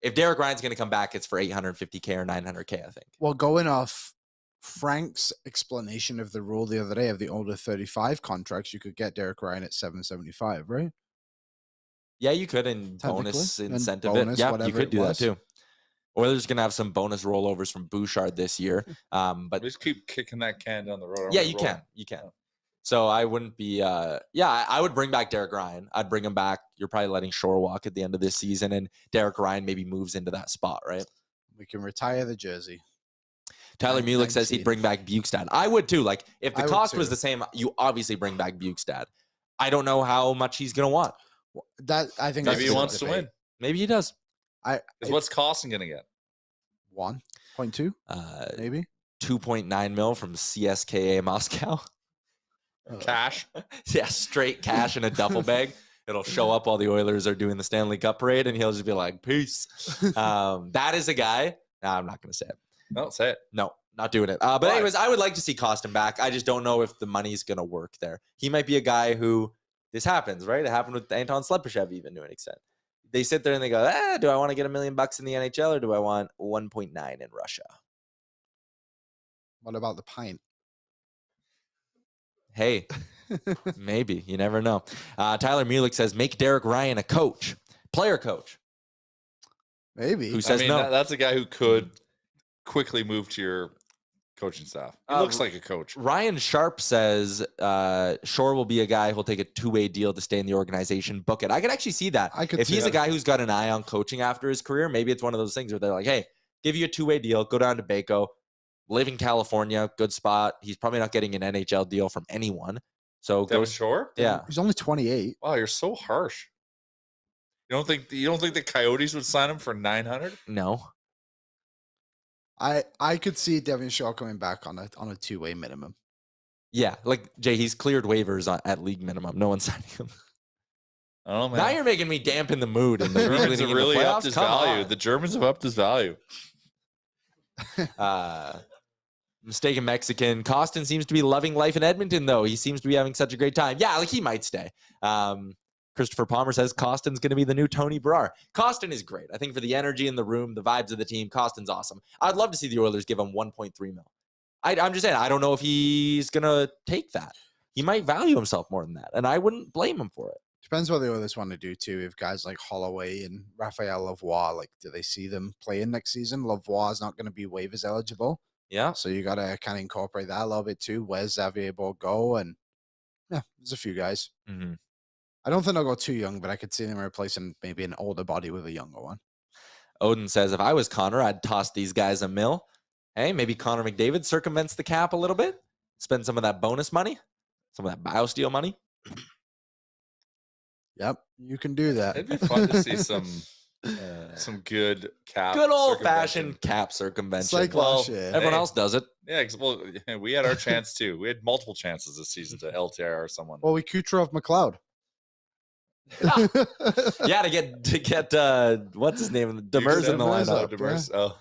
Speaker 2: If Derek Ryan's going to come back, it's for $850K or $900K, I think.
Speaker 4: Well, going off Frank's explanation of the rule the other day of the older 35 contracts, you could get Derek Ryan at $775, right?
Speaker 2: Yeah, you could, and bonus incentive. Yeah, you could do that too. Oilers going to have some bonus rollovers from Bouchard this year. But
Speaker 3: just keep kicking that can down the road.
Speaker 2: Yeah, you can. So I wouldn't be, I would bring back Derek Ryan. I'd bring him back. You're probably letting Shore walk at the end of this season, and Derek Ryan maybe moves into that spot, right?
Speaker 4: We can retire the jersey.
Speaker 2: Tyler Mulick says he'd bring back Bukestad. I would too. Like, if the cost was the same, you obviously bring back Bukestad. I don't know how much he's going to want.
Speaker 4: I think
Speaker 3: maybe he wants to win.
Speaker 2: Maybe he does.
Speaker 3: What's Costin going to get?
Speaker 4: 1.2, maybe
Speaker 2: 2.9 mil from CSKA Moscow.
Speaker 3: Cash.
Speaker 2: Yeah, straight cash in a duffel bag. It'll show up while the Oilers are doing the Stanley Cup parade, and he'll just be like, peace. That is a guy. Nah, I'm not going to say it.
Speaker 3: No, say it.
Speaker 2: No, not doing it. But anyways, I would like to see Kostin back. I just don't know if the money's going to work there. He might be a guy who this happens, right? It happened with Anton Slepyshev even to an extent. They sit there and they go, do I want to get $1 million in the NHL or do I want 1.9 in Russia?
Speaker 4: What about the pint?
Speaker 2: Hey, maybe. You never know. Tyler Mulick says, make Derek Ryan a coach, player coach.
Speaker 4: Maybe.
Speaker 2: Who says no?
Speaker 3: That's a guy who could quickly move to your coaching staff. He looks like a coach.
Speaker 2: Ryan Sharp says Shore will be a guy who'll take a two-way deal to stay in the organization. Book it. I could actually see that. If he's a guy who's got an eye on coaching after his career, maybe it's one of those things where they're like, hey, give you a two-way deal, go down to Baco, live in California, good spot. He's probably not getting an NHL deal from anyone. So
Speaker 3: Devin Shore?
Speaker 2: Yeah.
Speaker 4: He's only 28.
Speaker 3: Wow, you're so harsh. You don't think the Coyotes would sign him for $900?
Speaker 2: No.
Speaker 4: I could see Devin Shaw coming back on a two-way minimum.
Speaker 2: Yeah, like Jay, he's cleared waivers at league minimum. No one's signing him.
Speaker 3: I don't know, man.
Speaker 2: Now you're making me dampen the mood. And
Speaker 3: the Germans have really upped his value. The Germans have upped his value.
Speaker 2: Mistaken Mexican. Kostin seems to be loving life in Edmonton, though. He seems to be having such a great time. Yeah, like he might stay. Christopher Palmer says Kostin's going to be the new Tony Brar. Kostin is great. I think for the energy in the room, the vibes of the team, Kostin's awesome. I'd love to see the Oilers give him 1.3 mil. I'm just saying, I don't know if he's going to take that. He might value himself more than that, and I wouldn't blame him for it.
Speaker 4: Depends what the Oilers want to do, too. If guys like Holloway and Raphael Lavoie, like, do they see them playing next season? Lavoie is not going to be waivers eligible.
Speaker 2: Yeah.
Speaker 4: So you got to kind of incorporate that a little bit, too. Where's Xavier go? And, yeah, there's a few guys.
Speaker 2: Mm-hmm.
Speaker 4: I don't think they'll go too young, but I could see them replacing maybe an older body with a younger one.
Speaker 2: Odin says, if I was Connor, I'd toss these guys $1 million. Hey, maybe Connor McDavid circumvents the cap a little bit. Spend some of that bonus money, some of that BioSteel money.
Speaker 4: Yep, you can do that.
Speaker 3: It'd be fun to see some good cap.
Speaker 2: Good old-fashioned cap circumvention.
Speaker 4: It's like last year.
Speaker 2: Everyone else does it.
Speaker 3: Yeah, well, we had our chance too. We had multiple chances this season to LTIR or someone.
Speaker 4: Well, we Kucherov McLeod.
Speaker 2: Yeah, to get what's his name? Demers in the lineup.
Speaker 3: Demers. Oh.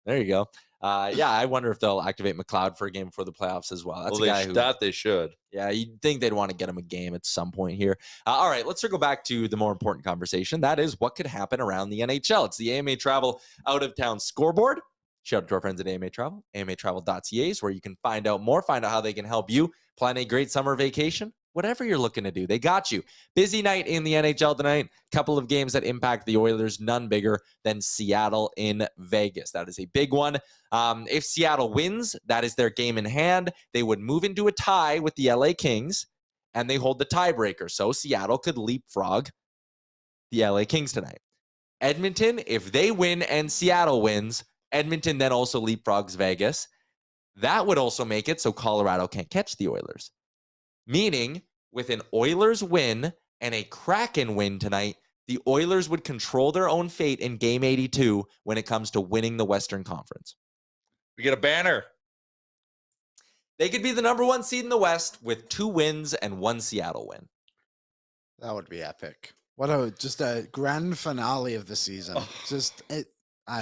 Speaker 2: There you go. Yeah, I wonder if they'll activate McLeod for a game before the playoffs as well. That's a guy
Speaker 3: that they should.
Speaker 2: Yeah, you'd think they'd want to get him a game at some point here. All right, let's circle back to the more important conversation. That is what could happen around the NHL. It's the AMA Travel Out of Town Scoreboard. Shout out to our friends at AMA Travel, amatravel.ca is where you can find out more, find out how they can help you plan a great summer vacation. Whatever you're looking to do, they got you. Busy night in the NHL tonight. Couple of games that impact the Oilers, none bigger than Seattle in Vegas. That is a big one. If Seattle wins, that is their game in hand. They would move into a tie with the LA Kings, and they hold the tiebreaker. So Seattle could leapfrog the LA Kings tonight. Edmonton, if they win and Seattle wins, Edmonton then also leapfrogs Vegas. That would also make it so Colorado can't catch the Oilers. Meaning, with an Oilers win and a Kraken win tonight, the Oilers would control their own fate in Game 82 when it comes to winning the Western Conference.
Speaker 3: We get a banner.
Speaker 2: They could be the number 1 seed in the West with 2 wins and 1 Seattle win.
Speaker 4: That would be epic. What just a grand finale of the season.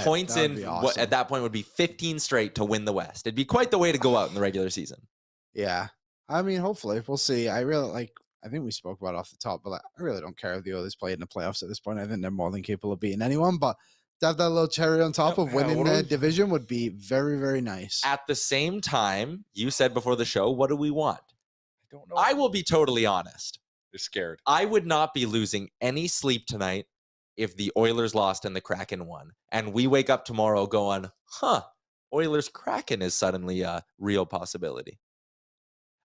Speaker 2: Points in awesome. What at that point would be 15 straight to win the West. It'd be quite the way to go out in the regular season.
Speaker 4: Yeah. I mean, hopefully. We'll see. I think we spoke about it off the top, but I really don't care if the Oilers play in the playoffs at this point. I think they're more than capable of beating anyone, but to have that little cherry on top of winning the division would be very, very nice.
Speaker 2: At the same time, you said before the show, what do we want?
Speaker 3: I don't know.
Speaker 2: I will be totally honest.
Speaker 3: You're scared.
Speaker 2: I would not be losing any sleep tonight if the Oilers lost and the Kraken won. And we wake up tomorrow going, Oilers Kraken is suddenly a real possibility.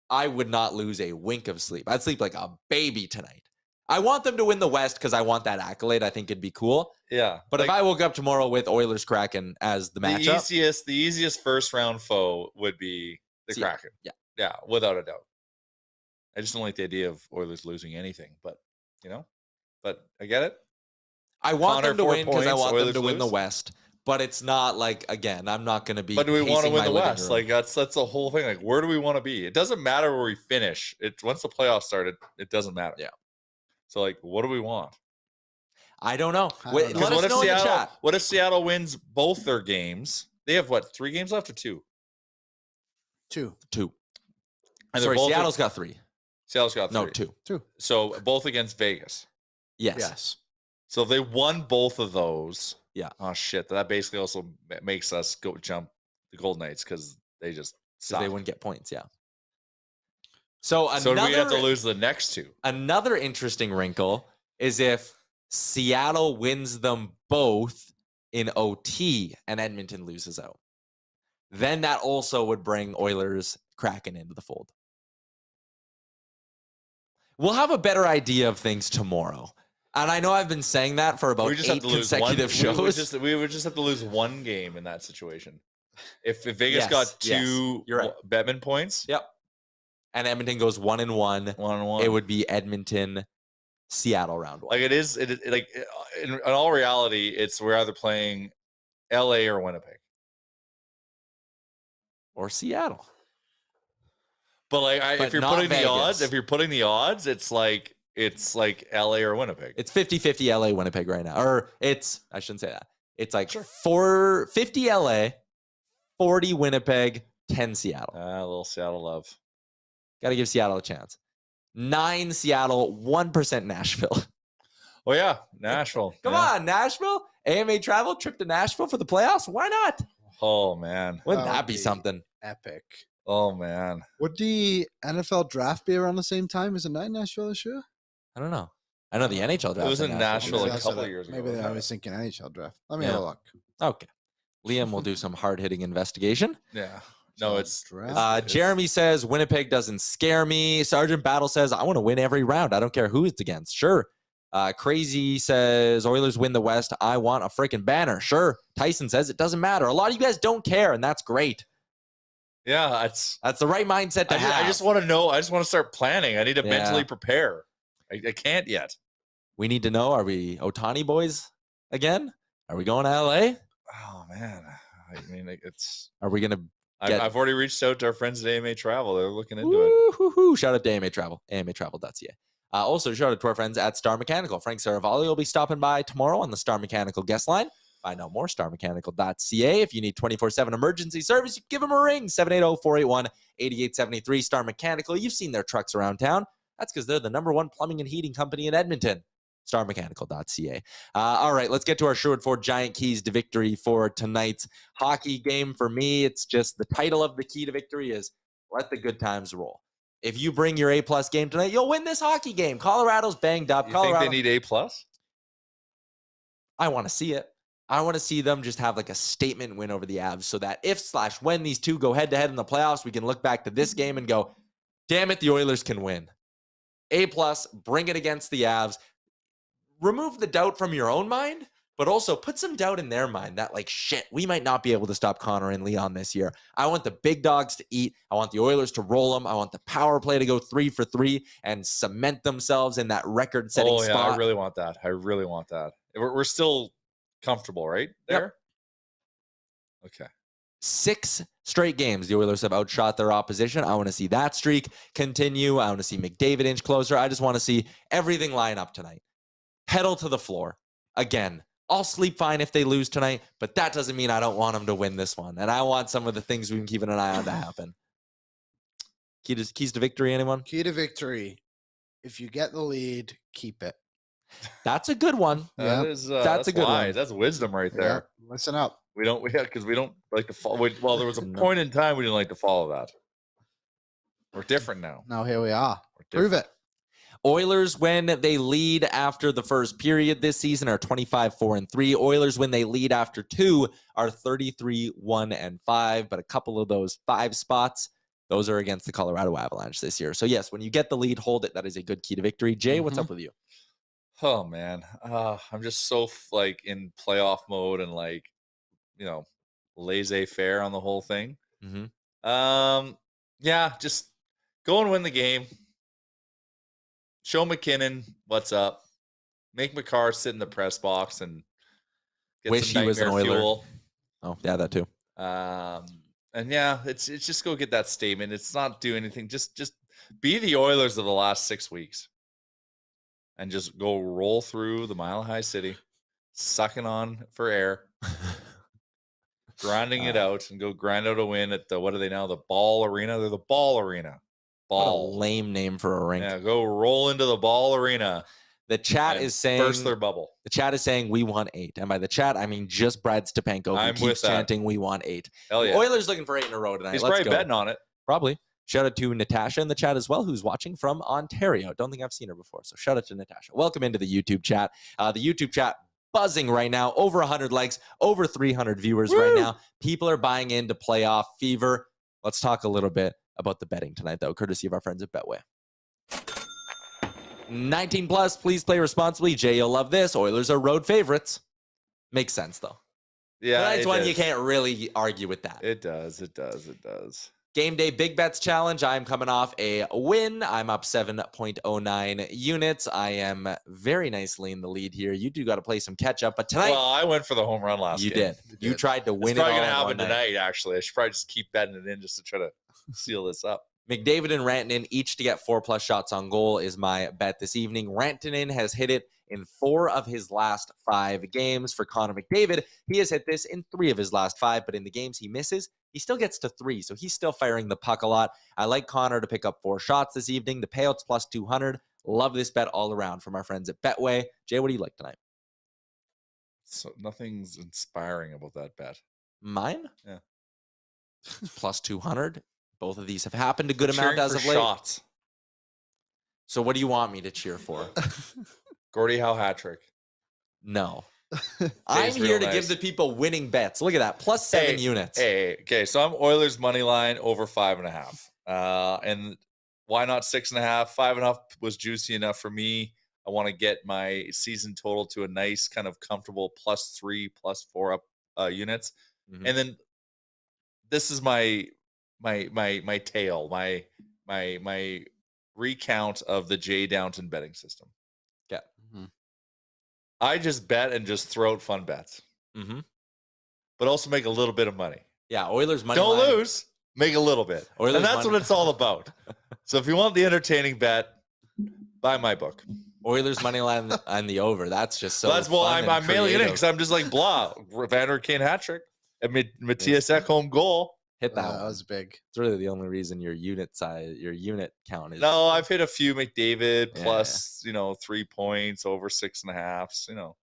Speaker 2: I would not lose a wink of sleep. I'd sleep like a baby tonight. I want them to win the West because I want that accolade. I think it'd be cool.
Speaker 3: Yeah.
Speaker 2: But if I woke up tomorrow with Oilers Kraken as the matchup.
Speaker 3: The easiest first round foe would be the Kraken.
Speaker 2: Yeah.
Speaker 3: Yeah, without a doubt. I just don't like the idea of Oilers losing anything, but I get it.
Speaker 2: I want them to win because I want
Speaker 3: Oilers
Speaker 2: them to win the West. But it's not like, again, I'm not going to be.
Speaker 3: But do we want to win the West?
Speaker 2: Room.
Speaker 3: Like that's the whole thing. Like, where do we want to be? It doesn't matter where we finish. Once the playoffs started, it doesn't matter.
Speaker 2: Yeah.
Speaker 3: So like, what do we want?
Speaker 2: I don't know.
Speaker 3: Let us know in the chat. What if Seattle wins both their games They have what, 3 games left or 2?
Speaker 4: 2.
Speaker 3: And
Speaker 2: Sorry,
Speaker 3: both
Speaker 2: Seattle's got 3.
Speaker 3: Seattle's got 3.
Speaker 2: No, 2.
Speaker 4: 2.
Speaker 3: So both against Vegas.
Speaker 2: Yes.
Speaker 3: So if they won both of those,
Speaker 2: Yeah.
Speaker 3: Oh shit! That basically also makes us jump the Golden Knights because they just suck.
Speaker 2: They wouldn't get points. Yeah. So
Speaker 3: do we have to lose the next 2?
Speaker 2: Another interesting wrinkle is if Seattle wins them both in OT and Edmonton loses out. Then that also would bring Oilers Kraken into the fold. We'll have a better idea of things tomorrow. And I know I've been saying that for about 8 consecutive shows.
Speaker 3: We would just have to lose 1 game in that situation. If Vegas got 2
Speaker 2: you're right.
Speaker 3: Bettman points.
Speaker 2: Yep. And Edmonton goes 1-1.
Speaker 3: 1-1.
Speaker 2: It would be Edmonton, Seattle round 1.
Speaker 3: Like in all reality, it's we're either playing LA or Winnipeg.
Speaker 2: Or Seattle.
Speaker 3: But if you're putting the odds, it's like LA or Winnipeg.
Speaker 2: It's 50-50 LA Winnipeg right now. Or I shouldn't say that. It's like 50 LA, 40 Winnipeg, 10 Seattle.
Speaker 3: A little Seattle love.
Speaker 2: Got to give Seattle a chance. 9 Seattle, 1% Nashville.
Speaker 3: Oh yeah, Nashville.
Speaker 2: Come on, Nashville. AMA travel trip to Nashville for the playoffs. Why not?
Speaker 3: Oh man,
Speaker 2: wouldn't that be something
Speaker 4: epic?
Speaker 3: Oh man,
Speaker 4: would the NFL draft be around the same time? Is it not in Nashville this year?
Speaker 2: I don't know. I know the NHL draft.
Speaker 3: It was in Nashville a couple of years ago.
Speaker 4: Maybe I was thinking NHL draft. Let me have a look.
Speaker 2: Okay, Liam will do some hard-hitting investigation.
Speaker 3: Yeah. No, it's
Speaker 2: Jeremy says Winnipeg doesn't scare me. Sergeant Battle says I want to win every round. I don't care who it's against. Sure. Crazy says Oilers win the West. I want a freaking banner. Sure. Tyson says it doesn't matter. A lot of you guys don't care, and that's great.
Speaker 3: Yeah,
Speaker 2: that's the right mindset to have.
Speaker 3: I just want to know. I just want to start planning. I need to mentally prepare. I can't yet.
Speaker 2: We need to know. Are we Ohtani boys again? Are we going to LA?
Speaker 3: Oh man. I mean, it's.
Speaker 2: Are we gonna?
Speaker 3: I've already reached out to our friends at AMA Travel. They're looking into it.
Speaker 2: Shout out to AMA Travel, amatravel.ca. Also, shout out to our friends at Star Mechanical. Frank Saravalli will be stopping by tomorrow on the Star Mechanical guest line. Find out more, starmechanical.ca. If you need 24/7 emergency service, you can give them a ring, 780-481-8873. Star Mechanical, you've seen their trucks around town. That's because they're the #1 plumbing and heating company in Edmonton. StarMechanical.ca. All right, let's get to our Sherwood Ford Giant Keys to Victory for tonight's hockey game. For me, it's just the title of the key to victory is let the good times roll. If you bring your A+ game tonight, you'll win this hockey game. Colorado's banged up.
Speaker 3: You think they need A+?
Speaker 2: I want to see it. I want to see them just have like a statement win over the Avs so that if/when these two go head-to-head in the playoffs, we can look back to this game and go, damn it, the Oilers can win. A+, bring it against the Avs. Remove the doubt from your own mind, but also put some doubt in their mind that, like, shit, we might not be able to stop Connor and Leon this year. I want the big dogs to eat. I want the Oilers to roll them. I want the power play to go 3 for 3 and cement themselves in that record-setting spot.
Speaker 3: I really want that. We're still comfortable, right? There? Yep. Okay.
Speaker 2: 6 straight games, the Oilers have outshot their opposition. I want to see that streak continue. I want to see McDavid inch closer. I just want to see everything line up tonight. Pedal to the floor. Again, I'll sleep fine if they lose tonight, but that doesn't mean I don't want them to win this one. And I want some of the things we've been keeping an eye on to happen. Keys to victory, anyone?
Speaker 4: Key to victory. If you get the lead, keep it.
Speaker 2: That's a good one.
Speaker 3: That's
Speaker 2: a good one.
Speaker 3: That's wisdom right there.
Speaker 4: Yeah, listen up.
Speaker 3: We don't like to follow. Well, there was a point in time we didn't like to follow that. We're different now.
Speaker 4: Now here we are. Prove it.
Speaker 2: Oilers, when they lead after the first period this season, are 25-4-3. Oilers, when they lead after 2, are 33-1-5. But a couple of those 5 spots, those are against the Colorado Avalanche this year. So yes, when you get the lead, hold it. That is a good key to victory. Jay, what's up with you?
Speaker 3: Oh man, I'm just so in playoff mode and laissez-faire on the whole thing. Yeah, just go and win the game. Show McKinnon what's up. Make McCarr sit in the press box and get
Speaker 2: wish
Speaker 3: some
Speaker 2: he was an Oiler.
Speaker 3: Fuel.
Speaker 2: Oh yeah, that too.
Speaker 3: And yeah, it's just go get that statement. It's not do anything. Just be the Oilers of the last 6 weeks, and just go roll through the Mile High City, sucking on for air. grinding it out and go grind out a win at the, what are they now? The Ball Arena? They're the Ball Arena. Ball.
Speaker 2: What a lame name for a rink.
Speaker 3: Yeah, go roll into the Ball Arena.
Speaker 2: The chat is saying
Speaker 3: burst their bubble.
Speaker 2: The chat is saying we want 8. And by the chat, I mean just Brad Stepanko, who keeps chanting we want 8.
Speaker 3: Hell yeah.
Speaker 2: Oilers looking for 8 in a row tonight.
Speaker 3: He's
Speaker 2: Let's
Speaker 3: probably betting on it.
Speaker 2: Probably. Shout out to Natasha in the chat as well, who's watching from Ontario. Don't think I've seen her before. So shout out to Natasha. Welcome into the YouTube chat. The YouTube chat buzzing right now. Over 100 likes, over 300 viewers right now. People are buying into playoff fever. Let's talk a little bit about the betting tonight, though, courtesy of our friends at Betway. 19 plus, please play responsibly. Jay, you'll love this. Oilers are road favorites. Makes sense, though.
Speaker 3: Yeah,
Speaker 2: tonight's one you can't really argue with that.
Speaker 3: It does. It does. It does.
Speaker 2: Game day big bets challenge. I'm coming off a win. I'm up 7.09 units. I am very nicely in the lead here. You do got to play some catch up, but tonight.
Speaker 3: Well, I went for the home run last game.
Speaker 2: You did. You tried to win
Speaker 3: it's probably
Speaker 2: it.
Speaker 3: It's probably going to happen tonight, actually. I should probably just keep betting it in just to try to seal this up.
Speaker 2: McDavid and Rantanen each to get 4+ shots on goal is my bet this evening. Rantanen has hit it in 4 of his last 5 games. For Connor McDavid, he has hit this in 3 of his last 5, but in the games he misses, he still gets to 3, so he's still firing the puck a lot. I like Connor to pick up 4 shots this evening. The payout's plus 200. Love this bet all around from our friends at Betway. Jay, what do you like tonight?
Speaker 3: So nothing's inspiring about that bet.
Speaker 2: Mine?
Speaker 3: Yeah.
Speaker 2: Plus 200. Both of these have happened a good amount as of late.
Speaker 3: Shots.
Speaker 2: So what do you want me to cheer for?
Speaker 3: Gordie Howe hat trick.
Speaker 2: No. I'm here to give the people winning bets. Look at that. Plus 7 units.
Speaker 3: Okay. So I'm Oilers money line over 5.5. And why not 6.5? 5.5 was juicy enough for me. I want to get my season total to a nice kind of comfortable +3, +4 up units. Mm-hmm. And then this is my tale, my recount of the Jay Downton betting system.
Speaker 2: Yeah.
Speaker 3: Mm-hmm. I just bet and just throw out fun bets.
Speaker 2: Mm-hmm.
Speaker 3: But also make a little bit of money.
Speaker 2: Yeah, Oilers money
Speaker 3: Don't
Speaker 2: line.
Speaker 3: lose, make a little bit.
Speaker 2: Oilers
Speaker 3: and that's what it's all about. So if you want the entertaining bet, buy my book.
Speaker 2: Oilers money line and the over. That's just so
Speaker 3: that's well,
Speaker 2: fun
Speaker 3: I'm mailing it in because I'm just like blah. Vander Kane hat trick. And Matthias Ekholm goal.
Speaker 2: Hit that one.
Speaker 4: That was big.
Speaker 2: It's really the only reason your unit count is.
Speaker 3: No, I've hit a few McDavid plus, 3 points over 6.5.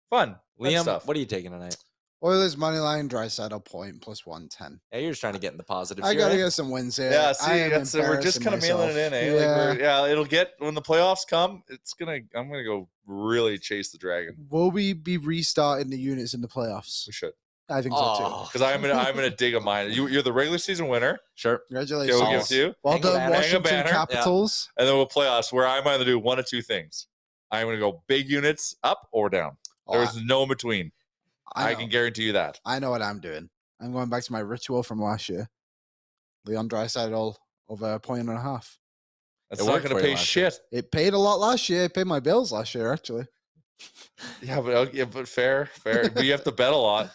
Speaker 3: Fun.
Speaker 2: Liam,
Speaker 3: stuff.
Speaker 2: What are you taking tonight?
Speaker 4: Oilers money line, Draisaitl point plus 110.
Speaker 2: Yeah, you're just trying to get in the positive.
Speaker 4: I gotta get some wins here.
Speaker 3: Yeah, see, we're just kind of mailing it in. Eh?
Speaker 4: Yeah.
Speaker 3: It'll get when the playoffs come. I'm gonna go really chase the dragon.
Speaker 4: Will we be restarting the units in the playoffs?
Speaker 3: We should.
Speaker 4: I think so too.
Speaker 3: Because I'm gonna dig a mine. You're the regular season winner.
Speaker 2: Sure.
Speaker 4: Congratulations.
Speaker 3: Okay, we'll give it to you.
Speaker 4: Well done, Washington Capitals.
Speaker 3: Yeah. And then we'll playoffs where I'm gonna do one of two things. I'm gonna go big units up or down. There's no in between. I can guarantee you that.
Speaker 4: I know what I'm doing. I'm going back to my ritual from last year. Leon Draisaitl over 1.5.
Speaker 3: That's not going to pay shit.
Speaker 4: It paid a lot last year. It paid my bills last year, actually.
Speaker 3: Yeah, but fair. But you have to bet a lot.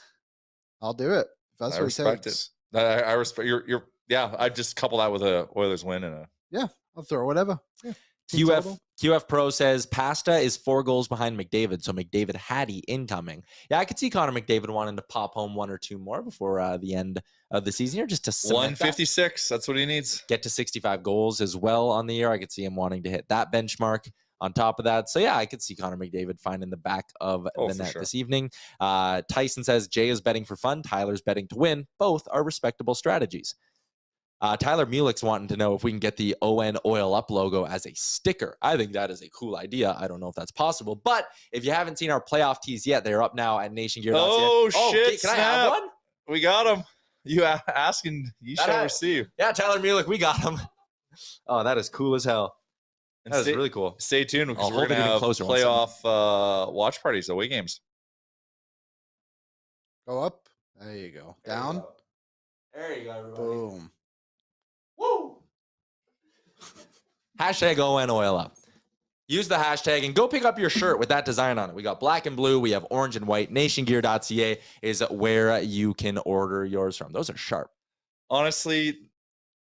Speaker 4: I'll do it. If that's what it takes.
Speaker 3: I respect your. Yeah, I just couple that with a Oilers win and a.
Speaker 4: Yeah, I'll throw whatever. Yeah.
Speaker 2: QF Pro says Pasta is 4 goals behind McDavid, so McDavid had he incoming. Yeah, I could see Connor McDavid wanting to pop home 1 or 2 more before the end of the season here, just to
Speaker 3: 156. That's what he needs.
Speaker 2: Get to 65 goals as well on the year. I could see him wanting to hit that benchmark on top of that. So yeah, I could see Connor McDavid finding the back of the net this evening. Tyson says Jay is betting for fun. Tyler's betting to win. Both are respectable strategies. Tyler Mulick's wanting to know if we can get the ON Oil Up logo as a sticker. I think that is a cool idea. I don't know if that's possible, but if you haven't seen our playoff tees yet, they're up now at nationgear.ca.
Speaker 3: Oh, shit.
Speaker 2: Can I have one?
Speaker 3: We got them. You asking, you shall receive.
Speaker 2: Yeah, Tyler Mulick, we got him. Oh, that is cool as hell. That is really cool.
Speaker 3: Stay tuned because we're going to have playoff watch parties, away games.
Speaker 4: Go up. There you go. Down.
Speaker 2: There you go, everybody.
Speaker 4: Boom.
Speaker 2: Woo! Hashtag ON Oil Up. Use the hashtag and go pick up your shirt with that design on it. We got black and blue. We have orange and white. Nationgear.ca is where you can order yours from. Those are sharp.
Speaker 3: Honestly,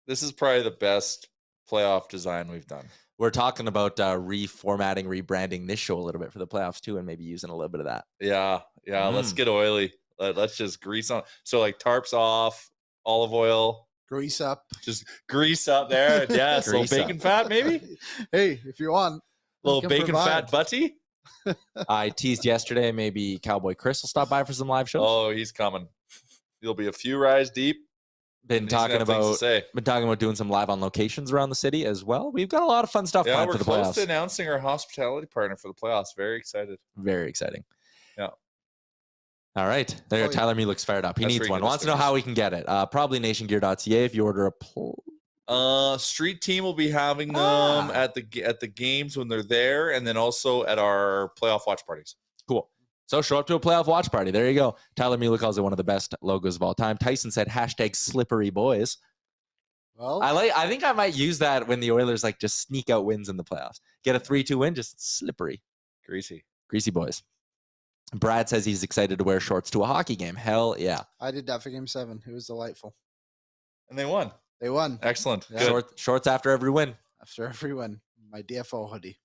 Speaker 3: this is probably the best playoff design we've done.
Speaker 2: We're talking about reformatting, rebranding this show a little bit for the playoffs too, and maybe using a little bit of that.
Speaker 3: Yeah. Let's get oily. Let's just grease on. So like tarps off, olive oil,
Speaker 4: Grease up.
Speaker 3: just grease up there. Yes, a little
Speaker 2: Grease up.
Speaker 3: bacon fat maybe.
Speaker 4: Hey, if you want.
Speaker 3: A little
Speaker 4: can
Speaker 3: bacon
Speaker 4: provide.
Speaker 3: fat butty.
Speaker 2: I teased yesterday maybe Cowboy Chris will stop by for some live shows.
Speaker 3: Oh, he's coming. He'll be a few rides deep.
Speaker 2: Been
Speaker 3: He's gonna
Speaker 2: talking
Speaker 3: have things to
Speaker 2: about
Speaker 3: say.
Speaker 2: been talking about doing some live on locations around the city as well. We've got a lot of fun stuff
Speaker 3: Yeah,
Speaker 2: planned
Speaker 3: we're
Speaker 2: for the
Speaker 3: close
Speaker 2: playoffs.
Speaker 3: to announcing our hospitality partner for the playoffs. Very excited.
Speaker 2: Very exciting.
Speaker 3: Yeah.
Speaker 2: All right. There you
Speaker 4: Oh,
Speaker 2: go.
Speaker 4: yeah.
Speaker 2: Tyler Me looks fired up. He
Speaker 3: That's
Speaker 2: needs
Speaker 3: where you
Speaker 2: one.
Speaker 3: get the
Speaker 2: Wants to know
Speaker 3: stickers.
Speaker 2: how we can get it. Probably nationgear.ca if you order a
Speaker 3: Street team will be having them
Speaker 2: Ah.
Speaker 3: at the games when they're there, and then also at our playoff watch parties.
Speaker 2: Cool. So show up to a playoff watch party. There you go. Tyler Mula calls it one of the best logos of all time. Tyson said #slippery boys.
Speaker 4: Well,
Speaker 2: I think I might use that when the Oilers like just sneak out wins in the playoffs. Get a 3-2 win, just slippery.
Speaker 3: Greasy.
Speaker 2: Greasy boys. Brad says he's excited to wear shorts to a hockey game. Hell yeah.
Speaker 4: I did that for Game 7. It was delightful.
Speaker 3: And they won.
Speaker 4: They won
Speaker 3: Excellent.
Speaker 4: Yeah.
Speaker 3: Good.
Speaker 2: Shorts after every win.
Speaker 4: after every win. My DFO hoodie.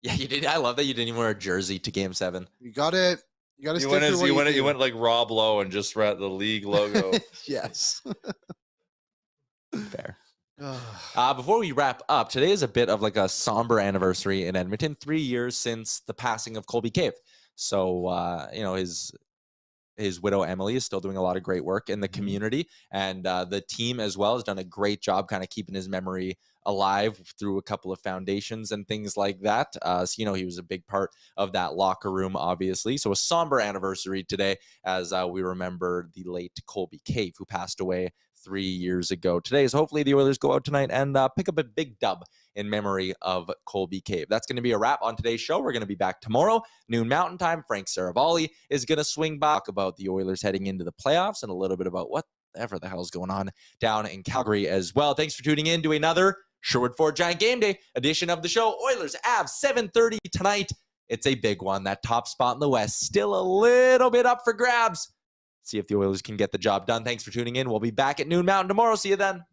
Speaker 2: Yeah, you did. I love that you didn't even wear a jersey to Game 7.
Speaker 4: You got it. You got to
Speaker 3: You
Speaker 4: stick
Speaker 3: went,
Speaker 4: to what
Speaker 3: you
Speaker 4: do.
Speaker 3: went like Rob Lowe and just read the league logo.
Speaker 4: Yes.
Speaker 2: Fair. Before we wrap up, today is a bit of like a somber anniversary in Edmonton. 3 years since the passing of Colby Cave. So, his widow Emily is still doing a lot of great work in the community, and the team as well has done a great job kind of keeping his memory alive through a couple of foundations and things like that. So, he was a big part of that locker room, obviously. So a somber anniversary today as we remember the late Colby Cave, who passed away 3 years ago. Today is hopefully the Oilers go out tonight and pick up a big dub in memory of Colby Cave. That's going to be a wrap on today's show. We're going to be back tomorrow, noon Mountain Time. Frank Saravalli is going to swing by, talk about the Oilers heading into the playoffs and a little bit about whatever the hell is going on down in Calgary as well. Thanks for tuning in to another Sherwood Ford Giant Game Day edition of the show. Oilers Avs 7:30 tonight. It's a big one. That top spot in the West still a little bit up for grabs. See if the Oilers can get the job done. Thanks for tuning in. We'll be back at noon Mountain tomorrow. See you then.